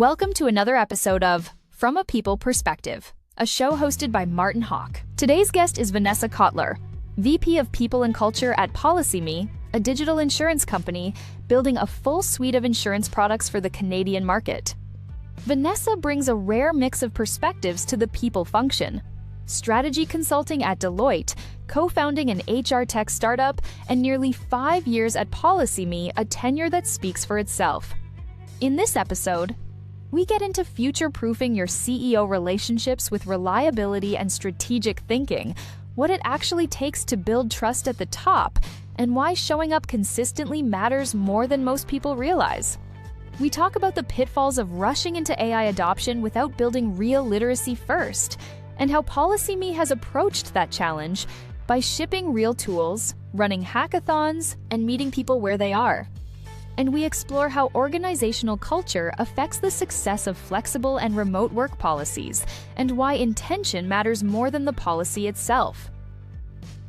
Welcome to another episode of From a People Perspective, a show hosted by Martin Hawk. Today's guest is Vanesa Cotlar, VP of People and Culture at PolicyMe, a digital insurance company building a full suite of insurance products for the Canadian market. Vanesa brings a rare mix of perspectives to the people function: strategy consulting at Deloitte, co-founding an HR tech startup, and nearly 5 years at PolicyMe, a tenure that speaks for itself. In this episode, we get into future-proofing your CEO relationships with reliability and strategic thinking, what it actually takes to build trust at the top, and why showing up consistently matters more than most people realize. We talk about the pitfalls of rushing into AI adoption without building real literacy first, and how PolicyMe has approached that challenge by shipping real tools, running hackathons, and meeting people where they are. And we explore how organizational culture affects the success of flexible and remote work policies, and why intention matters more than the policy itself.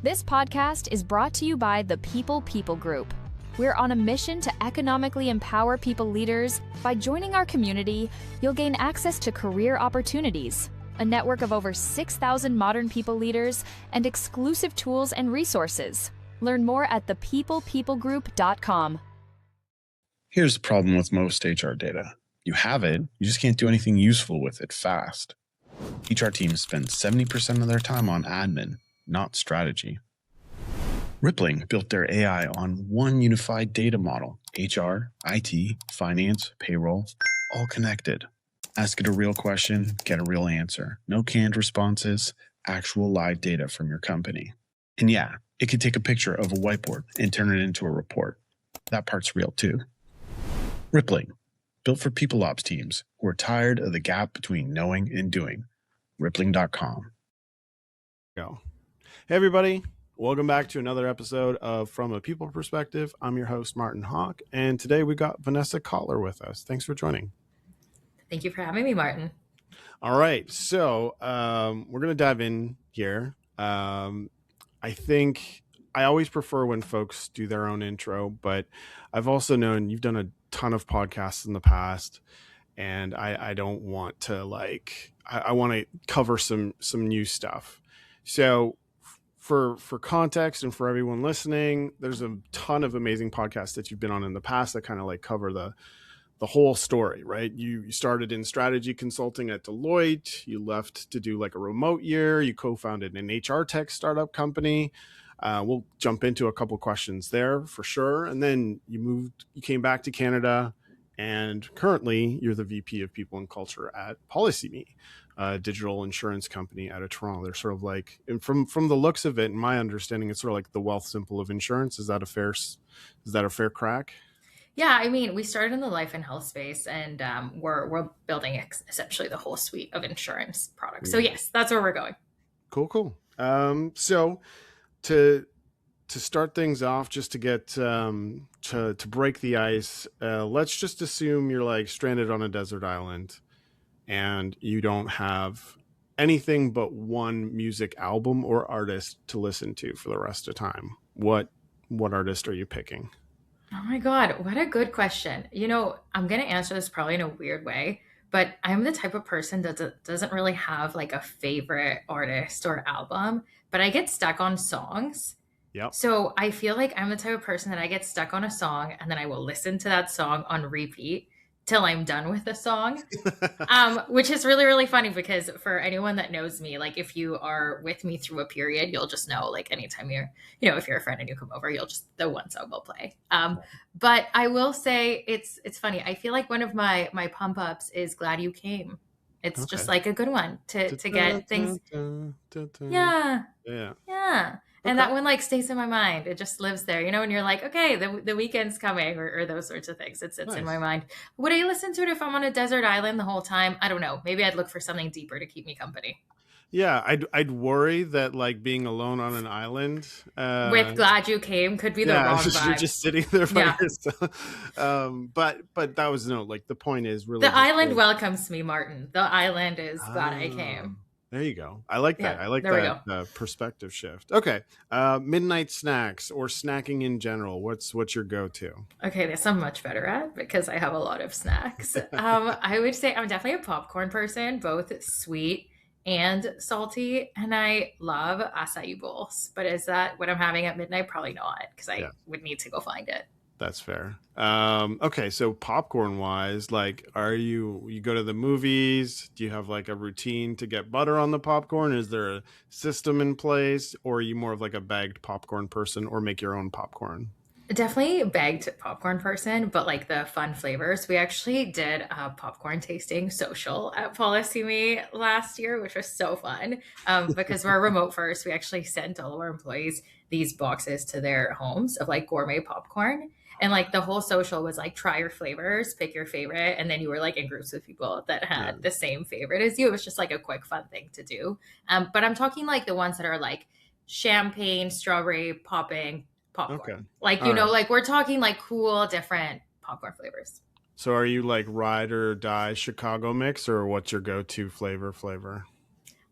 This podcast is brought to you by the People Group. We're on a mission to economically empower people leaders. By joining our community, you'll gain access to career opportunities, a network of over 6,000 modern people leaders, and exclusive tools and resources. Learn more at thepeoplegroup.com. Here's the problem with most HR data. You have it, you just can't do anything useful with it fast. HR teams spend 70% of their time on admin, not strategy. Rippling built their AI on one unified data model: HR, IT, finance, payroll, all connected. Ask it a real question, get a real answer. No canned responses, actual live data from your company. And yeah, it could take a picture of a whiteboard and turn it into a report. That part's real too. Rippling, built for people ops teams who are tired of the gap between knowing and doing. Rippling.com. Go. Hey, everybody. Welcome back to another episode of From a People Perspective. I'm your host, Martin Hawk, and today we got Vanesa Cotlar with us. Thanks for joining. Thank you for having me, Martin. All right. So we're going to dive in here. I think I always prefer when folks do their own intro, but I've also known you've done a ton of podcasts in the past, and I don't want to I want to cover some new stuff. So for context and for everyone listening, there's a ton of amazing podcasts that you've been on in the past that kind of cover the whole story, right? You started in strategy consulting at Deloitte. You left to do a remote year. You co-founded an HR tech startup company. We'll jump into a couple questions there for sure. And then you came back to Canada, and currently you're the VP of People and Culture at PolicyMe, a digital insurance company out of Toronto. They're sort of and from the looks of it, in my understanding, it's sort of the Wealth Simple of insurance. Is that a fair crack? Yeah, I mean, we started in the life and health space, and we're building essentially the whole suite of insurance products. So yes, that's where we're going. Cool. So to start things off, just to get to break the ice, let's just assume you're stranded on a desert island and you don't have anything but one music album or artist to listen to for the rest of time. What artist are you picking? Oh my God, what a good question. I'm going to answer this probably in a weird way, but I'm the type of person that doesn't really have a favorite artist or album, but I get stuck on songs. Yep. So I feel like I'm the type of person that I get stuck on a song and then I will listen to that song on repeat till I'm done with the song, which is really, really funny because for anyone that knows me, if you are with me through a period, you'll just know, anytime if you're a friend and you come over, the one song will play. But I will say it's funny. I feel like one of my pump ups is Glad You Came. It's just a good one to get things. Yeah. And that one stays in my mind. It just lives there, and you're okay, the weekend's coming or those sorts of things. It sits in my mind. Would I listen to it if I'm on a desert island the whole time? I don't know. Maybe I'd look for something deeper to keep me company. Yeah, I'd worry that being alone on an island with Glad You Came could be the wrong vibe. You're just sitting there by yourself. But that was the point is really the island welcomes me, Martin. The island is glad I came. There you go. I like that. Yeah, I like there we that perspective shift. Okay. Midnight snacks or snacking in general. What's your go-to? Okay, this I'm much better at because I have a lot of snacks. I would say I'm definitely a popcorn person, both sweet and salty, and I love acai bowls. But is that what I'm having at midnight? Probably not, because I Yeah, would need to go find it. that's fair. Okay, so popcorn wise, like, are you go to the movies? Do you have like a routine to get butter on the popcorn? Is there a system in place, or are you more of like a bagged popcorn person, or make your own popcorn? Definitely bagged popcorn person, but like the fun flavors. We actually did a popcorn tasting social at PolicyMe last year, which was so fun. Because we're remote first, we actually sent all of our employees these boxes to their homes of like gourmet popcorn. And like the whole social was like try your flavors, pick your favorite, and then you were like in groups with people that Yeah. had the same favorite as you. It was just like a quick fun thing to do. But I'm talking like the ones that are like champagne, strawberry, popping popcorn. Okay. Like, All right. like we're talking like cool, different popcorn flavors. So are you like ride or die Chicago mix, or what's your go-to flavor?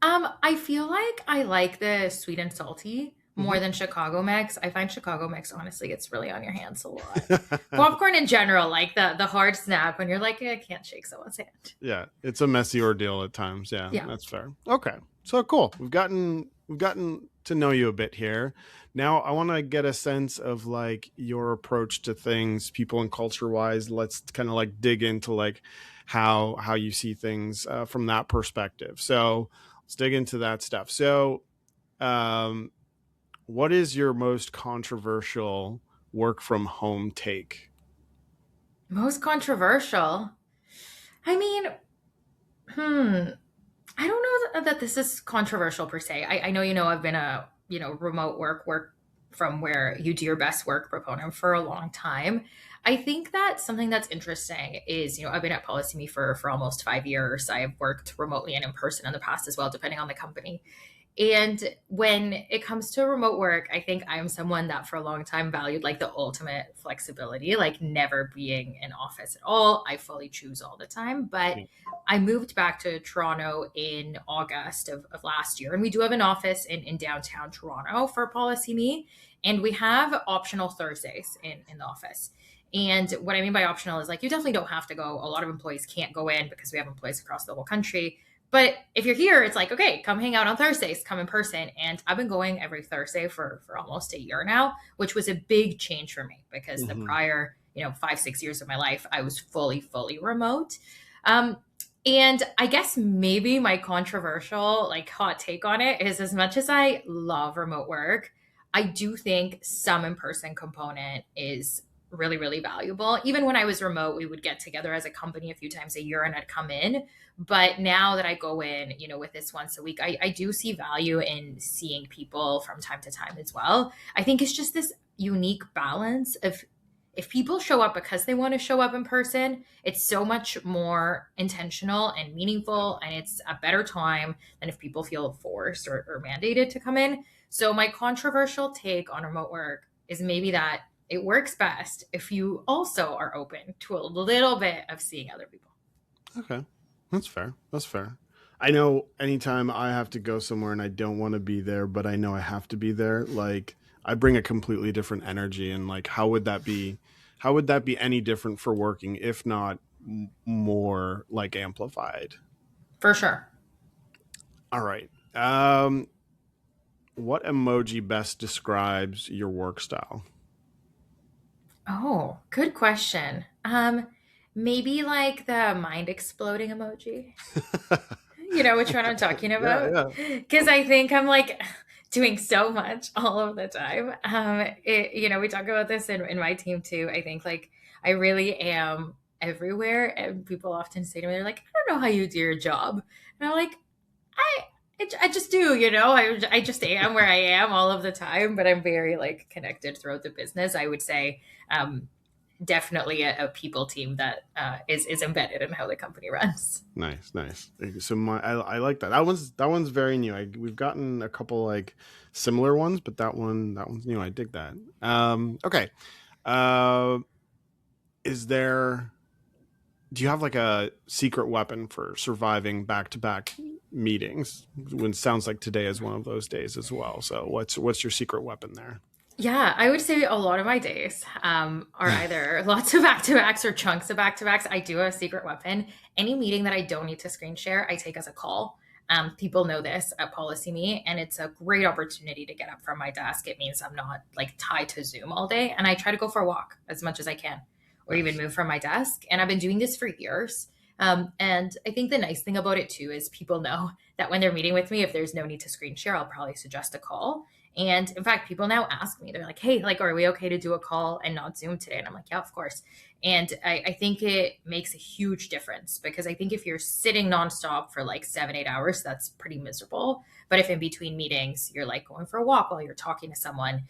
I feel like I like the sweet and salty more Mhm. than Chicago mix. I find Chicago mix honestly gets really on your hands a lot. Popcorn in general, like the hard snap when you're like, I can't shake someone's hand. Yeah, it's a messy ordeal at times. Yeah, Yeah. that's fair. Okay, so cool. We've gotten to know you a bit here. Now I want to get a sense of like your approach to things, people and culture wise. Let's kind of like dig into like how you see things from that perspective. So let's dig into that stuff. So, what is your most controversial work from home take? Most controversial. I mean, I don't know that this is controversial per se. I know, I've been a, remote work from where you do your best work proponent for a long time. I think that something that's interesting is, I've been at PolicyMe for almost 5 years. I've worked remotely and in person in the past as well, depending on the company. And when it comes to remote work, I think I'm someone that for a long time valued like the ultimate flexibility, like never being in office at all. I fully choose all the time. But Yeah. I moved back to Toronto in August of last year. And we do have an office in downtown Toronto for PolicyMe. And we have optional Thursdays in the office. And what I mean by optional is like you definitely don't have to go. A lot of employees can't go in because we have employees across the whole country. But if you're here, it's like, okay, come hang out on Thursdays, come in person. And I've been going every Thursday for almost a year now, which was a big change for me because the prior, 5-6 years of my life, I was fully remote. And I guess maybe my controversial, like hot take on it is as much as I love remote work, I do think some in-person component is really, really valuable. Even when I was remote, we would get together as a company a few times a year and I'd come in. But now that I go in, with this once a week, I do see value in seeing people from time to time as well. I think it's just this unique balance of if people show up because they want to show up in person, it's so much more intentional and meaningful, and it's a better time than if people feel forced or mandated to come in. So my controversial take on remote work is maybe that it works best if you also are open to a little bit of seeing other people. Okay. That's fair. I know anytime I have to go somewhere and I don't want to be there, but I know I have to be there, like I bring a completely different energy. And like, how would that be any different for working, if not more like amplified? For sure. All right. What emoji best describes your work style? Oh, good question. Maybe like the mind exploding emoji. You know which one I'm talking about? Yeah. Because I think I'm like doing so much all of the time. We talk about this in my team too. I think like I really am everywhere, and people often say to me, they're like, I don't know how you do your job, and I'm like, I just do, I just am where I am all of the time, but I'm very like connected throughout the business. I would say, definitely a people team that is embedded in how the company runs. Nice. So I like that. That one's very new. We've gotten a couple like similar ones, but that one's new. I dig that. Okay. Do you have like a secret weapon for surviving back-to-back meetings, when it sounds like today is one of those days as well. So what's your secret weapon there? Yeah, I would say a lot of my days are either lots of back-to-backs or chunks of back-to-backs. I do have a secret weapon. Any meeting that I don't need to screen share, I take as a call. People know this at PolicyMe, and it's a great opportunity to get up from my desk. It means I'm not like tied to Zoom all day, and I try to go for a walk as much as I can, or even move from my desk. And I've been doing this for years. And I think the nice thing about it too is people know that when they're meeting with me, if there's no need to screen share, I'll probably suggest a call. And in fact, people now ask me, they're like, hey, like, are we okay to do a call and not Zoom today? And I'm like, yeah, of course. And I think it makes a huge difference, because I think if you're sitting nonstop for like 7-8 hours, that's pretty miserable. But if in between meetings, you're like going for a walk while you're talking to someone,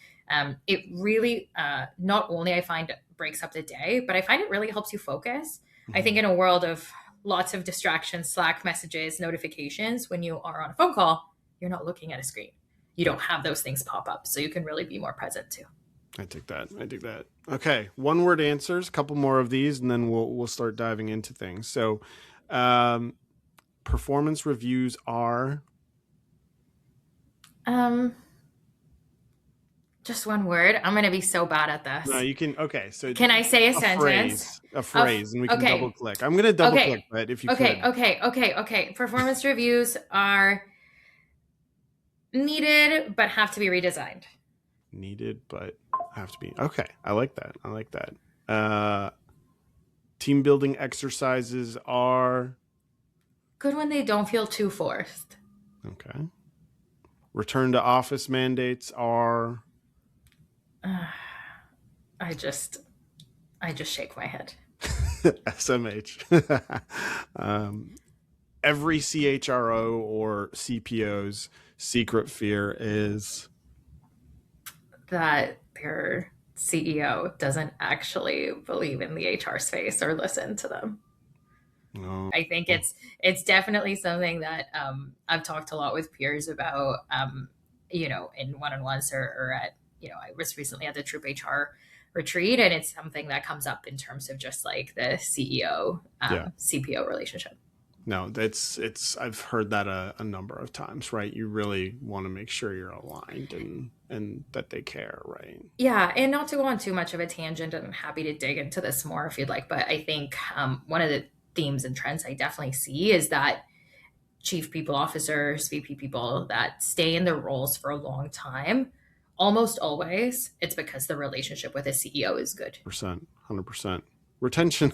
it really, not only I find breaks up the day, but I find it really helps you focus. I think in a world of lots of distractions, Slack messages, notifications, when you are on a phone call, you're not looking at a screen. You don't have those things pop up. So you can really be more present too. I dig that. Okay. 1-word answers, a couple more of these, and then we'll start diving into things. So performance reviews are? Just one word. I'm going to be so bad at this. No, you can. Okay. So can I say a sentence? A phrase, and we can double click. I'm going to double click that if you could. Okay. Performance reviews are needed, but have to be redesigned. Needed, but have to be. Okay. I like that. Team building exercises are good when they don't feel too forced. Okay. Return to office mandates are I just shake my head. SMH. Every CHRO or CPO's secret fear is that their CEO doesn't actually believe in the HR space or listen to them. No. I think it's definitely something that I've talked a lot with peers about, in one-on-ones or at, I was recently at the Troop HR retreat, and it's something that comes up in terms of just like the CEO, CPO relationship. No, I've heard that a number of times, right? You really want to make sure you're aligned and that they care, right? Yeah. And not to go on too much of a tangent, I'm happy to dig into this more if you'd like, but I think one of the themes and trends I definitely see is that chief people officers, VP people that stay in their roles for a long time, almost always it's because the relationship with a CEO is good. 100%. Retention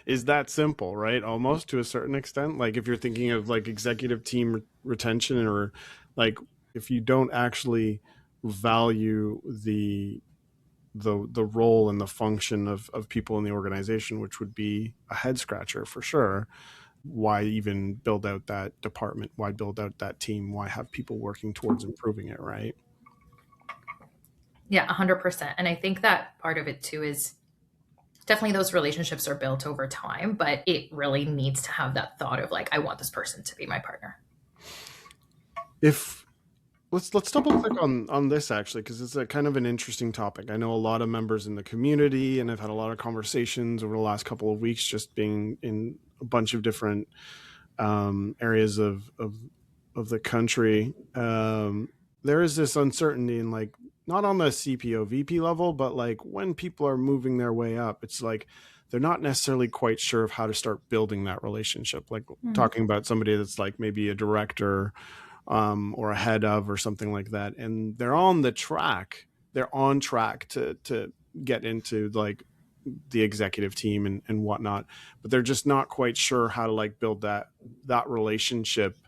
is that simple, right? Almost, to a certain extent. Like if you're thinking of like executive team retention, or like if you don't actually value the role and the function of people in the organization, which would be a head scratcher for sure, why even build out that department? Why build out that team? Why have people working towards improving it, right? Yeah, 100%. And I think that part of it too is definitely those relationships are built over time, but it really needs to have that thought of like, I want this person to be my partner. Let's double click on this actually, because it's a kind of an interesting topic. I know a lot of members in the community, and I've had a lot of conversations over the last couple of weeks, just being in a bunch of different areas of the country. There is this uncertainty in like, not on the CPO VP level, but like when people are moving their way up, it's like they're not necessarily quite sure of how to start building that relationship. Like talking about somebody that's like maybe a director or a head of or something like that, and they're on track to get into like the executive team and whatnot, but they're just not quite sure how to like build that relationship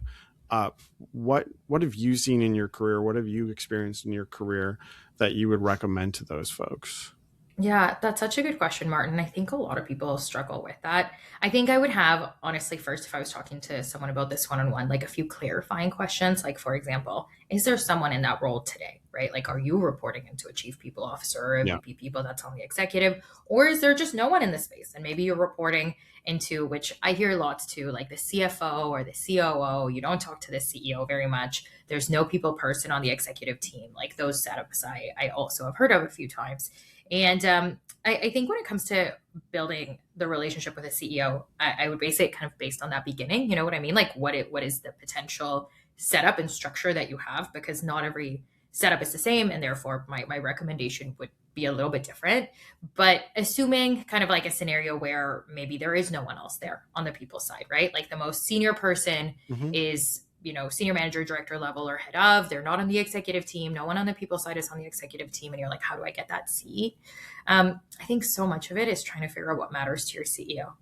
up. What have you seen in your career? What have you experienced in your career that you would recommend to those folks? Yeah, that's such a good question, Martin. I think a lot of people struggle with that. I think I would have, honestly, first, if I was talking to someone about this one-on-one, like a few clarifying questions. Like, for example, is there someone in that role today, right? Like, are you reporting into a chief people officer or a VP people that's on the executive? Or is there just no one in the space? And maybe you're reporting into, which I hear lots too, like the CFO or the COO. You don't talk to the CEO very much. There's no people person on the executive team. Like those setups I also have heard of a few times. And I think when it comes to building the relationship with a CEO, I would base it kind of based on that beginning. You know what I mean? Like what is the potential setup and structure that you have? Because not every setup is the same, and therefore my recommendation would be a little bit different. But assuming kind of like a scenario where maybe there is no one else there on the people side, right? Like the most senior person is, senior manager, director level, or head of. They're not on the executive team. No one on the people side is on the executive team. And you're like, how do I get that C? I think so much of it is trying to figure out what matters to your CEO.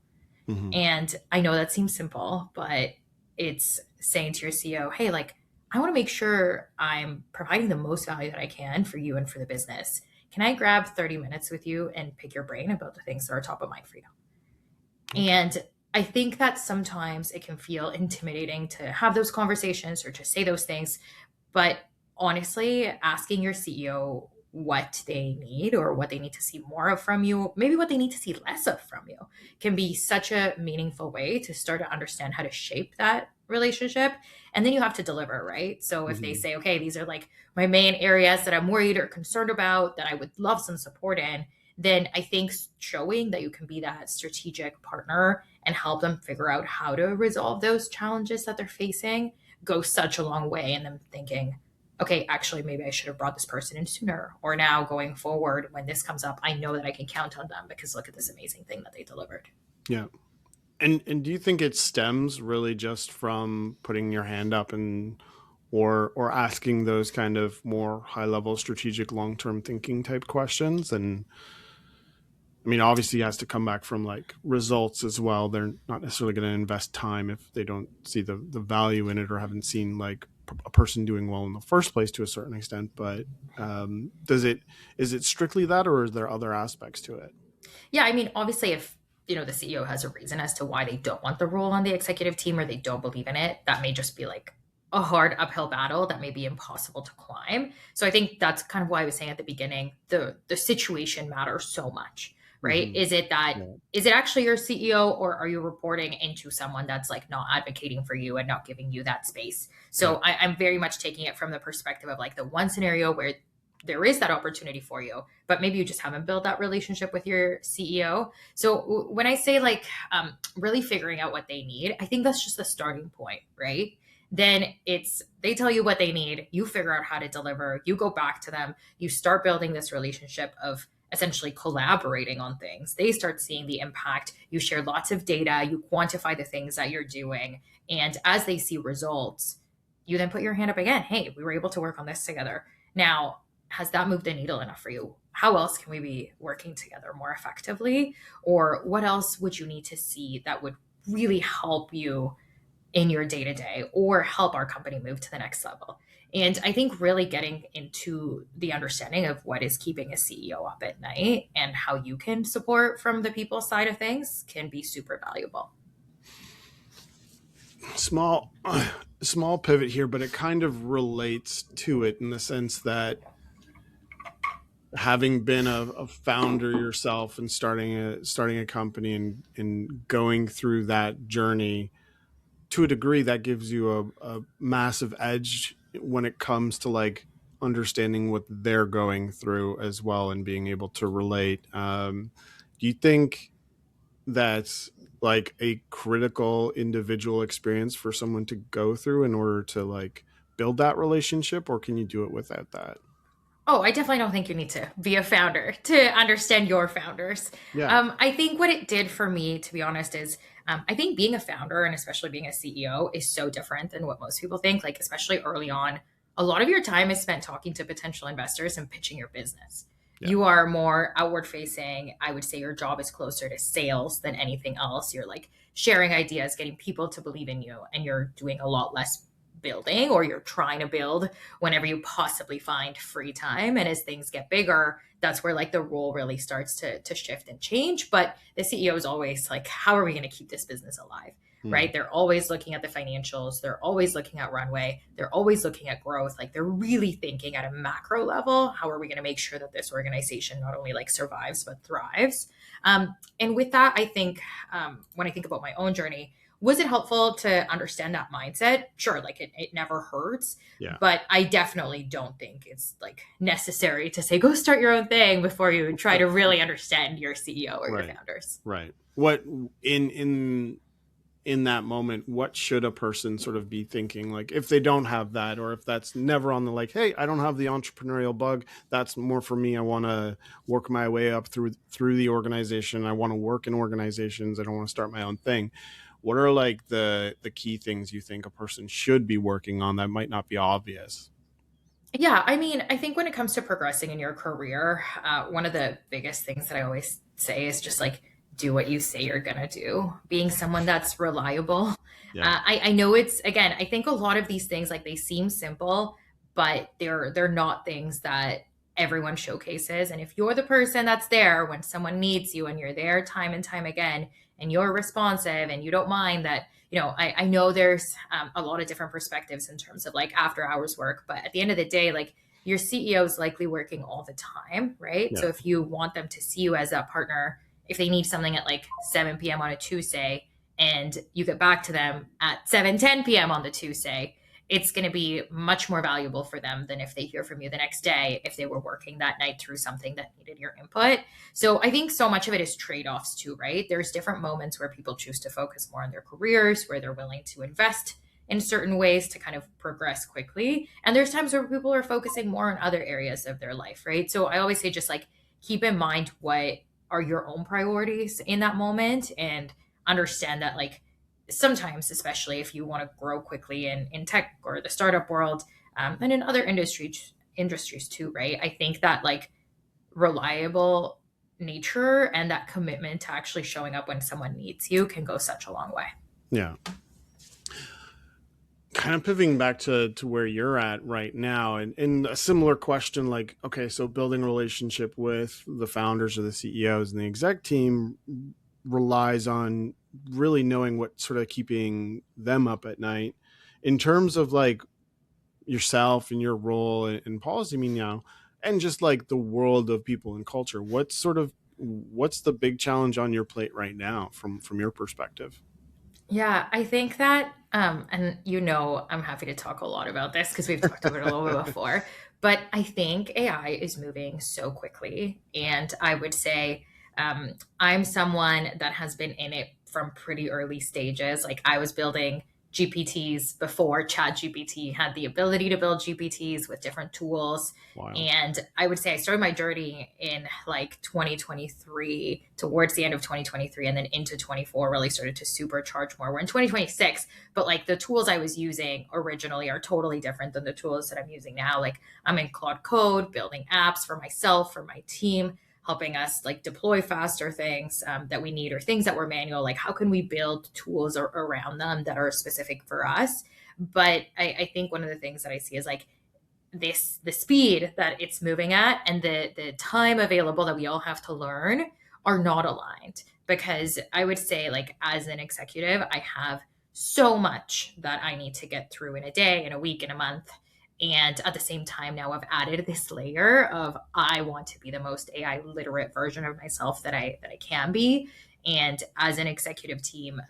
And I know that seems simple, but it's saying to your CEO, hey, like, I want to make sure I'm providing the most value that I can for you and for the business. Can I grab 30 minutes with you and pick your brain about the things that are top of mind for you? And I think that sometimes it can feel intimidating to have those conversations or to say those things. But honestly, asking your CEO what they need or what they need to see more of from you, maybe what they need to see less of from you, can be such a meaningful way to start to understand how to shape that relationship. And then you have to deliver, right? So if they say, okay, these are like my main areas that I'm worried or concerned about that I would love some support in, then I think showing that you can be that strategic partner and help them figure out how to resolve those challenges that they're facing goes such a long way in them thinking, okay, actually, maybe I should have brought this person in sooner. Or now going forward, when this comes up, I know that I can count on them because look at this amazing thing that they delivered. Yeah. And do you think it stems really just from putting your hand up and or asking those kind of more high level strategic long-term thinking type questions? And I mean, obviously it has to come back from like results as well. They're not necessarily going to invest time if they don't see the value in it or haven't seen like a person doing well in the first place to a certain extent. But is it strictly that, or is there other aspects to it? Yeah, I mean, obviously, if the CEO has a reason as to why they don't want the role on the executive team or they don't believe in it, that may just be like a hard uphill battle that may be impossible to climb. So I think that's kind of why I was saying at the beginning, the situation matters so much, right? Is it that is it actually your CEO, or are you reporting into someone that's like not advocating for you and not giving you that space? So I'm very much taking it from the perspective of like the one scenario where there is that opportunity for you, but maybe you just haven't built that relationship with your CEO. So when I say like really figuring out what they need, I think that's just the starting point, right? Then they tell you what they need, you figure out how to deliver, you go back to them, you start building this relationship of essentially collaborating on things. They start seeing the impact, you share lots of data, you quantify the things that you're doing. And as they see results, you then put your hand up again. Hey, we were able to work on this together. Now, has that moved the needle enough for you? How else can we be working together more effectively? Or what else would you need to see that would really help you in your day-to-day or help our company move to the next level? And I think really getting into the understanding of what is keeping a CEO up at night and how you can support from the people side of things can be super valuable. Small pivot here, but it kind of relates to it in the sense that having been a founder yourself and starting a company and going through that journey, to a degree, that gives you a massive edge when it comes to like understanding what they're going through as well and being able to relate. Do you think that's like a critical individual experience for someone to go through in order to like build that relationship, or can you do it without that? Oh, I definitely don't think you need to be a founder to understand your founders. Yeah. I think what it did for me, to be honest, is I think being a founder and especially being a CEO is so different than what most people think. Like, especially early on, a lot of your time is spent talking to potential investors and pitching your business. Yeah. You are more outward facing. I would say your job is closer to sales than anything else. You're like sharing ideas, getting people to believe in you, and you're doing a lot less building, or you're trying to build whenever you possibly find free time. And as things get bigger, that's where like the role really starts to shift and change. But the CEO is always like, how are we going to keep this business alive? Right? They're always looking at the financials. They're always looking at runway. They're always looking at growth. Like, they're really thinking at a macro level, how are we going to make sure that this organization not only like survives, but thrives? And with that, I think when I think about my own journey, Was it helpful to understand that mindset? Sure, like it never hurts. Yeah. But I definitely don't think it's like necessary to say, go start your own thing before you try to really understand your CEO or your founders. Right. What in that moment, what should a person sort of be thinking, like if they don't have that, or if that's never on the like, hey, I don't have the entrepreneurial bug, that's more for me, I want to work my way up through the organization, I want to work in organizations, I don't want to start my own thing. What are like the key things you think a person should be working on that might not be obvious? Yeah, I mean, I think when it comes to progressing in your career, one of the biggest things that I always say is just like, do what you say you're gonna do. Being someone that's reliable. Yeah. I know it's, again, I think a lot of these things, like they seem simple, but they're not things that everyone showcases. And if you're the person that's there when someone needs you and you're there time and time again, and you're responsive and you don't mind that, I know there's a lot of different perspectives in terms of like after hours work, but at the end of the day, like your CEO is likely working all the time, right? Yeah. So if you want them to see you as that partner, if they need something at like 7 p.m. on a Tuesday and you get back to them at 7:10 p.m. on the Tuesday, it's going to be much more valuable for them than if they hear from you the next day, if they were working that night through something that needed your input. So I think so much of it is trade-offs too, right? There's different moments where people choose to focus more on their careers, where they're willing to invest in certain ways to kind of progress quickly. And there's times where people are focusing more on other areas of their life, right? So I always say just like keep in mind what are your own priorities in that moment, and understand that like sometimes, especially if you want to grow quickly in tech or the startup world, and in other industries too, right? I think that like reliable nature and that commitment to actually showing up when someone needs you can go such a long way. Yeah. Kind of pivoting back to where you're at right now, and a similar question, like, okay, so building a relationship with the founders or the CEOs and the exec team relies on really knowing what sort of keeping them up at night in terms of like yourself and your role in PolicyMe now, and just like the world of people and culture. What's the big challenge on your plate right now from your perspective? Yeah, I think that, and I'm happy to talk a lot about this because we've talked about it a little bit before, but I think AI is moving so quickly. And I would say I'm someone that has been in it from pretty early stages. Like I was building GPTs before ChatGPT had the ability to build GPTs with different tools. Wow. And I would say I started my journey in like 2023, towards the end of 2023, and then into 24 really started to supercharge more. We're in 2026, but like the tools I was using originally are totally different than the tools that I'm using now. Like I'm in Claude Code, building apps for myself, for my team, helping us like deploy faster things that we need, or things that were manual. Like how can we build tools around them that are specific for us? But I think one of the things that I see is like the speed that it's moving at and the time available that we all have to learn are not aligned. Because I would say like as an executive, I have so much that I need to get through in a day, in a week, in a month. And at the same time, now I've added this layer of I want to be the most AI literate version of myself that I can be. And as an executive team,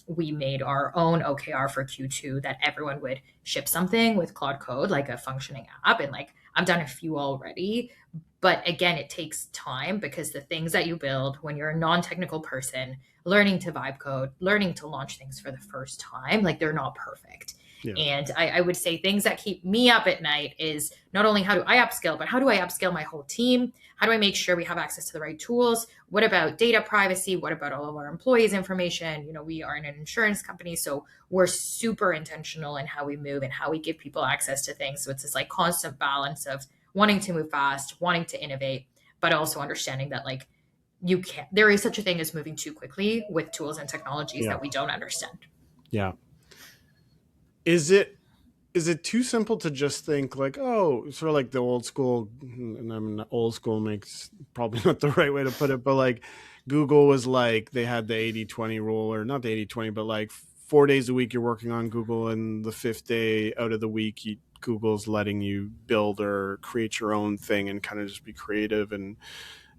we made our own OKR for Q2 that everyone would ship something with Claude Code, like a functioning app. And like I've done a few already. But again, it takes time, because the things that you build when you're a non-technical person, learning to vibe code, learning to launch things for the first time, like they're not perfect. Yeah. And I would say things that keep me up at night is not only how do I upskill, but how do I upskill my whole team? How do I make sure we have access to the right tools? What about data privacy? What about all of our employees' information? We are in an insurance company, so we're super intentional in how we move and how we give people access to things. So it's this like constant balance of wanting to move fast, wanting to innovate, but also understanding that like there is such a thing as moving too quickly with tools and technologies that we don't understand. Yeah. Is it too simple to just think like, oh, sort of like the old school, and I mean, old school makes probably not the right way to put it, but like Google was like, they had the 80-20 rule, or not the 80-20, but like 4 days a week you're working on Google, and the 5th day out of the week, Google's letting you build or create your own thing and kind of just be creative and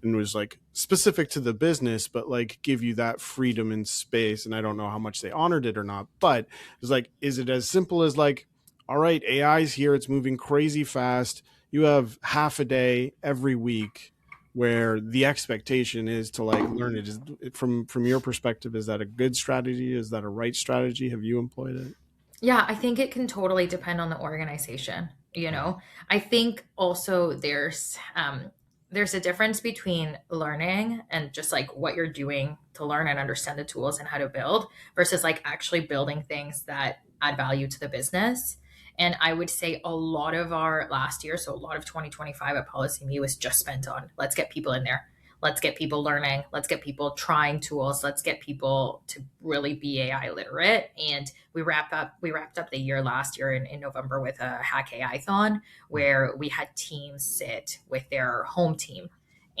and was like specific to the business, but like give you that freedom and space. And I don't know how much they honored it or not, but it's like, is it as simple as like, all right, AI's here, it's moving crazy fast. You have half a day every week where the expectation is to like learn it. Is from your perspective, is that a good strategy? Is that a right strategy? Have you employed it? Yeah, I think it can totally depend on the organization. I think also there's a difference between learning and just like what you're doing to learn and understand the tools and how to build versus like actually building things that add value to the business. And I would say a lot of our last year, so a lot of 2025 at PolicyMe was just spent on let's get people in there. Let's get people learning. Let's get people trying tools. Let's get people to really be AI literate. And we wrapped up the year last year in November with a Hack AI-thon where we had teams sit with their home team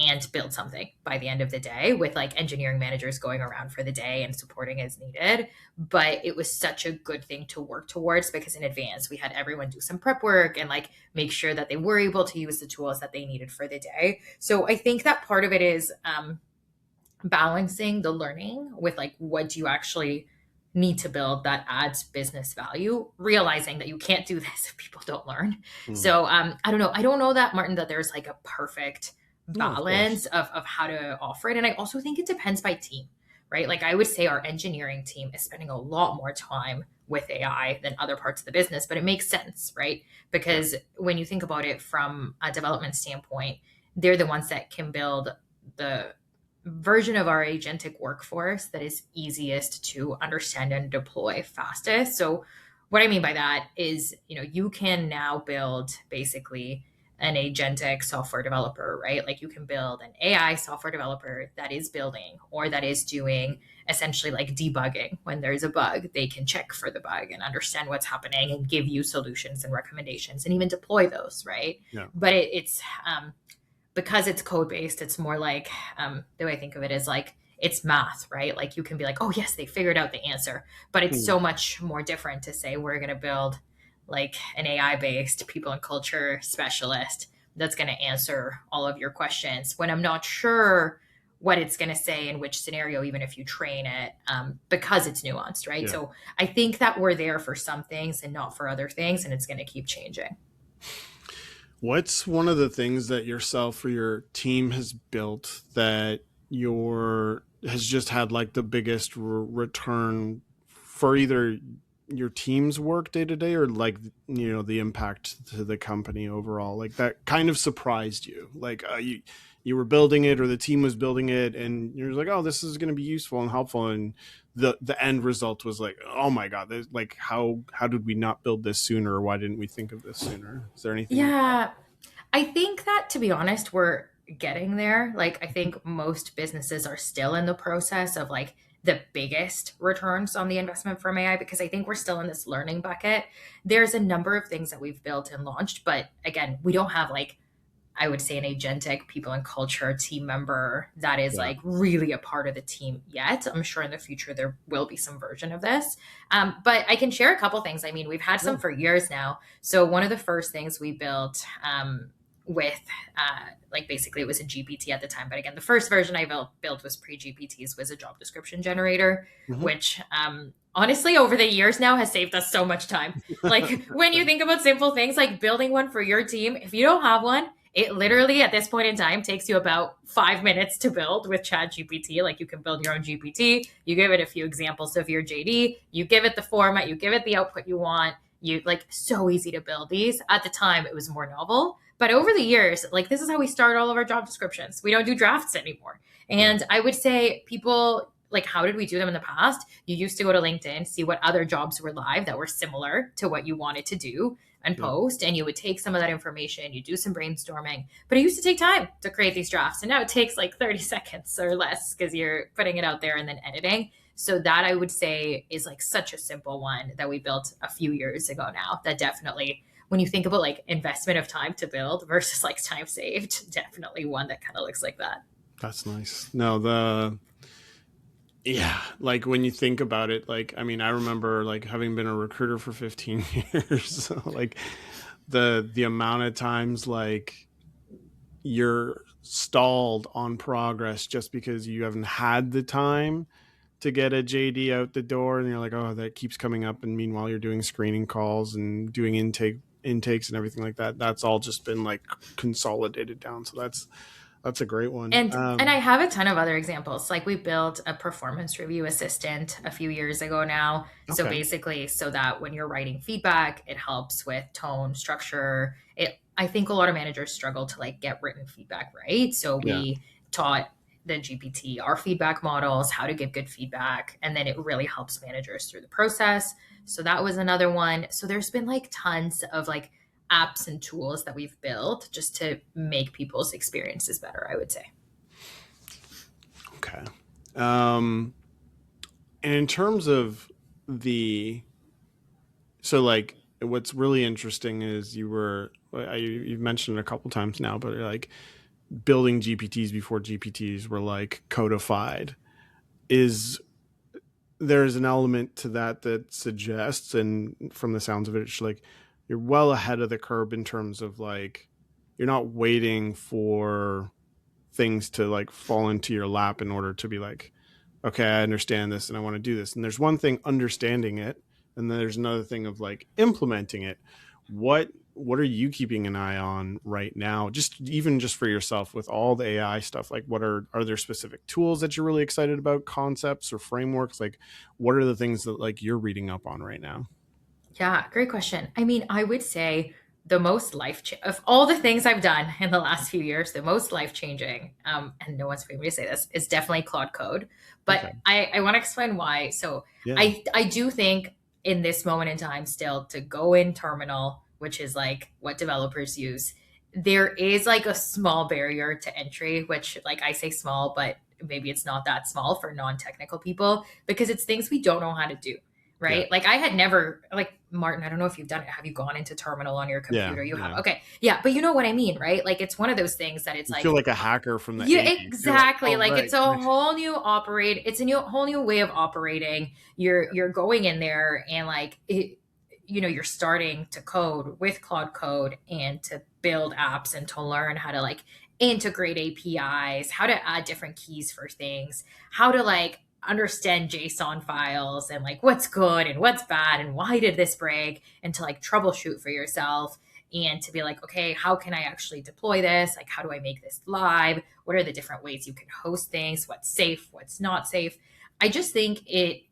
and build something by the end of the day with like engineering managers going around for the day and supporting as needed. But it was such a good thing to work towards because in advance we had everyone do some prep work and like make sure that they were able to use the tools that they needed for the day. So I think that part of it is balancing the learning with like what do you actually need to build that adds business value, realizing that you can't do this if people don't learn. So I don't know. I don't know that, Martin, that there's like a perfect balance of how to offer it. And I also think it depends by team, right? Like I would say our engineering team is spending a lot more time with AI than other parts of the business, but it makes sense, right? Because when you think about it from a development standpoint, they're the ones that can build the version of our agentic workforce that is easiest to understand and deploy fastest. So what I mean by that is, you can now build basically an agentic software developer, right? Like you can build an AI software developer that is building or that is doing essentially like debugging. When there's a bug, they can check for the bug and understand what's happening and give you solutions and recommendations and even deploy those, right? Yeah. But it's because it's code-based, it's more like the way I think of it is like it's math, right? Like you can be like, oh yes, they figured out the answer, but it's so much more different to say we're going to build like an AI-based people and culture specialist that's going to answer all of your questions when I'm not sure what it's going to say in which scenario, even if you train it, because it's nuanced, right? Yeah. So I think that we're there for some things and not for other things, and it's going to keep changing. What's one of the things that yourself or your team has built that has just had like the biggest return for either your team's work day to day or like, the impact to the company overall, like that kind of surprised you, like you were building it or the team was building it and you're like, oh, this is going to be useful and helpful. And the end result was like, oh my God, like how did we not build this sooner? Or why didn't we think of this sooner? Is there anything? Yeah, I think that, to be honest, we're getting there. Like, I think most businesses are still in the process of like the biggest returns on the investment from AI, because I think we're still in this learning bucket. There's a number of things that we've built and launched, but again, we don't have like, I would say, an agentic people and culture team member that is like really a part of the team yet. I'm sure in the future there will be some version of this. But I can share a couple things. I mean, we've had some for years now. So one of the first things we built with like basically it was a GPT at the time. But again, the first version I built was pre-GPTs, was a job description generator, which honestly over the years now has saved us so much time. Like when you think about simple things like building one for your team, if you don't have one, it literally at this point in time takes you about 5 minutes to build with ChatGPT. Like you can build your own GPT, you give it a few examples of your JD, you give it the format, you give it the output you want. You like so easy to build these. At the time, it was more novel. But over the years, like this is how we start all of our job descriptions. We don't do drafts anymore. And I would say people like, how did we do them in the past? You used to go to LinkedIn, see what other jobs were live that were similar to what you wanted to do and post. And you would take some of that information, you do some brainstorming, but it used to take time to create these drafts. And now it takes like 30 seconds or less because you're putting it out there and then editing. So that I would say is like such a simple one that we built a few years ago now that definitely, when you think about like investment of time to build versus like time saved, definitely one that kind of looks like that. That's nice. No, like when you think about it, like, I mean, I remember like having been a recruiter for 15 years, so like the amount of times like you're stalled on progress just because you haven't had the time to get a JD out the door, and you're like, oh, that keeps coming up, and meanwhile you're doing screening calls and doing intakes and everything like that. That's all just been like consolidated down. So that's a great one. And I have a ton of other examples. Like we built a performance review assistant a few years ago now. So Okay. basically, so that when you're writing feedback, it helps with tone, structure. I think a lot of managers struggle to like get written feedback right. So we taught the GPT our feedback models, how to give good feedback, and then it really helps managers through the process. So that was another one. So there's been like tons of like apps and tools that we've built just to make people's experiences better, I would say. Okay. And in terms of so like what's really interesting is you've mentioned it a couple times now, but like building GPTs before GPTs were like codified. There's an element to that suggests, and from the sounds of it, it's like you're well ahead of the curve in terms of like you're not waiting for things to like fall into your lap in order to be like, okay, I understand this and I want to do this. And there's one thing understanding it, and then there's another thing of like implementing it. What are you keeping an eye on right now? Just for yourself with all the AI stuff, like are there specific tools that you're really excited about, concepts or frameworks? Like what are the things that like you're reading up on right now? Yeah, great question. I mean, I would say the most of all the things I've done in the last few years, the most life-changing, and no one's for me to say this, is definitely Claude Code. But Okay. I want to explain why. So Yeah. I do think in this moment in time still to go in terminal, which is like what developers use, there is like a small barrier to entry, which like I say small, but maybe it's not that small for non-technical people because it's things we don't know how to do. Right. Yeah. Like I had never, like Martin, I don't know if you've done it. Have you gone into terminal on your computer? You have. Okay. Yeah. But you know what I mean, right? Like it's one of those things that it's you like. feel like a hacker from the 80s. Exactly. Like, oh, right. It's a whole new whole new way of operating. You're going in there and like it, you're starting to code with Claude Code and to build apps and to learn how to like integrate APIs, how to add different keys for things, how to like understand JSON files and like what's good and what's bad and why did this break, and to like troubleshoot for yourself and to be like, okay, how can I actually deploy this? Like, how do I make this live? What are the different ways you can host things? What's safe? What's not safe? I just think it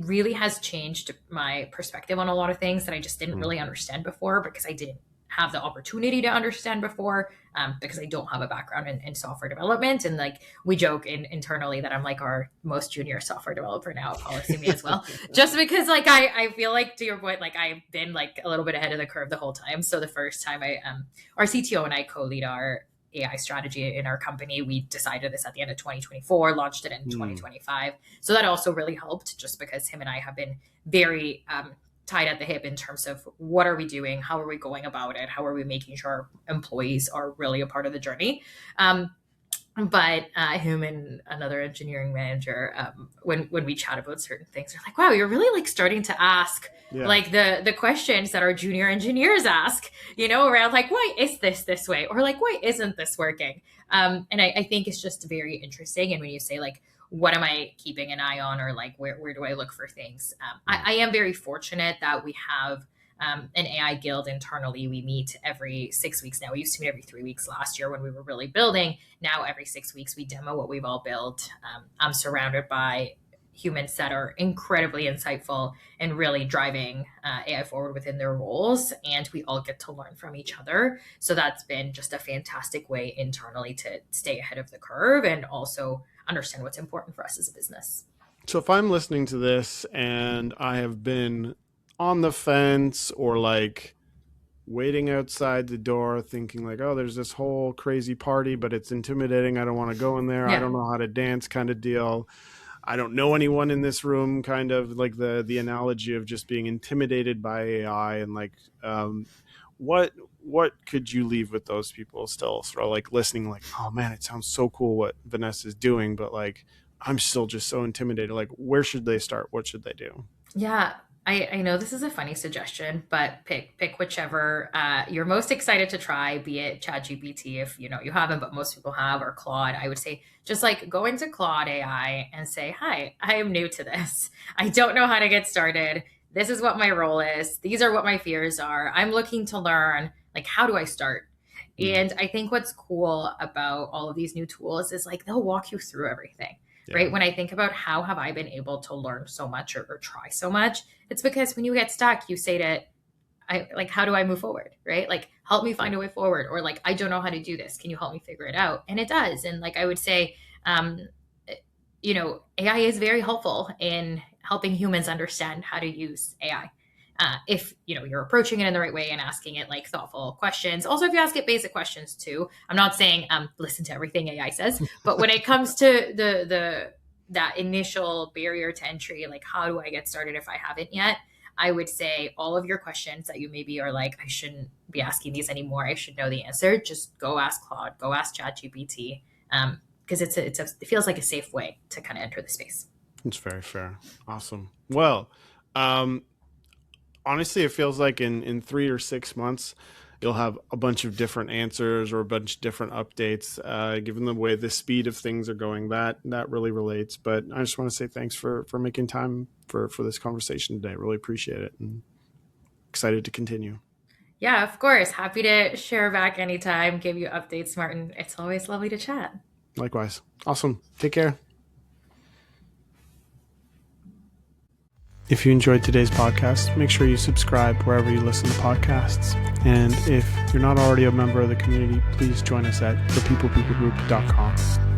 really has changed my perspective on a lot of things that I just didn't really understand before because I didn't have the opportunity to understand before because I don't have a background in software development. And like we joke internally that I'm like our most junior software developer now at PolicyMe as well, just because like I feel like, to your point, like I've been like a little bit ahead of the curve the whole time. So the first time our CTO and I co-lead our AI strategy in our company, we decided this at the end of 2024, launched it in 2025. So that also really helped just because him and I have been very tied at the hip in terms of what are we doing? How are we going about it? How are we making sure our employees are really a part of the journey? But him and another engineering manager, when we chat about certain things, they're like, wow, you're really like starting to ask like the questions that our junior engineers ask, around like, why is this way? Or like, why isn't this working? And I think it's just very interesting. And when you say like, what am I keeping an eye on? Or like, where do I look for things? I am very fortunate that we have an AI guild internally. We meet every 6 weeks now. We used to meet every 3 weeks last year when we were really building. Now every 6 weeks we demo what we've all built. I'm surrounded by humans that are incredibly insightful and really driving AI forward within their roles. And we all get to learn from each other. So that's been just a fantastic way internally to stay ahead of the curve and also understand what's important for us as a business. So if I'm listening to this and I have been on the fence or like waiting outside the door thinking like, oh, there's this whole crazy party, but it's intimidating, I don't want to go in there, I don't know how to dance kind of deal, I don't know anyone in this room, kind of like the analogy of just being intimidated by AI, and like what could you leave with those people still sort of like listening like, oh man, it sounds so cool what Vanessa's doing, but like I'm still just so intimidated, like where should they start? What should they do? Yeah, I know this is a funny suggestion, but pick whichever you're most excited to try, be it ChatGPT if you haven't, but most people have, or Claude. I would say just like go into Claude AI and say, "Hi, I am new to this. I don't know how to get started. This is what my role is. These are what my fears are. I'm looking to learn. Like, how do I start?" And I think what's cool about all of these new tools is like they'll walk you through everything. Yeah. Right. When I think about how have I been able to learn so much or try so much, it's because when you get stuck, you say to how do I move forward? Right. Like, help me find a way forward. Or like, I don't know how to do this. Can you help me figure it out? And it does. And like, I would say, AI is very helpful in helping humans understand how to use AI. If you're approaching it in the right way and asking it like thoughtful questions. Also, if you ask it basic questions too. I'm not saying listen to everything AI says, but when it comes to that initial barrier to entry, like how do I get started if I haven't yet? I would say all of your questions that you maybe are like, I shouldn't be asking these anymore, I should know the answer. Just go ask Claude, go ask ChatGPT, because it feels like a safe way to kind of enter the space. It's very fair. Awesome. Well, honestly, it feels like in 3 or 6 months, you'll have a bunch of different answers or a bunch of different updates. Given the way the speed of things are going, that really relates. But I just want to say thanks for making time for this conversation today. Really appreciate it and excited to continue. Yeah, of course. Happy to share back anytime, give you updates, Martin. It's always lovely to chat. Likewise. Awesome. Take care. If you enjoyed today's podcast, make sure you subscribe wherever you listen to podcasts. And if you're not already a member of the community, please join us at thepeoplepeoplegroup.com.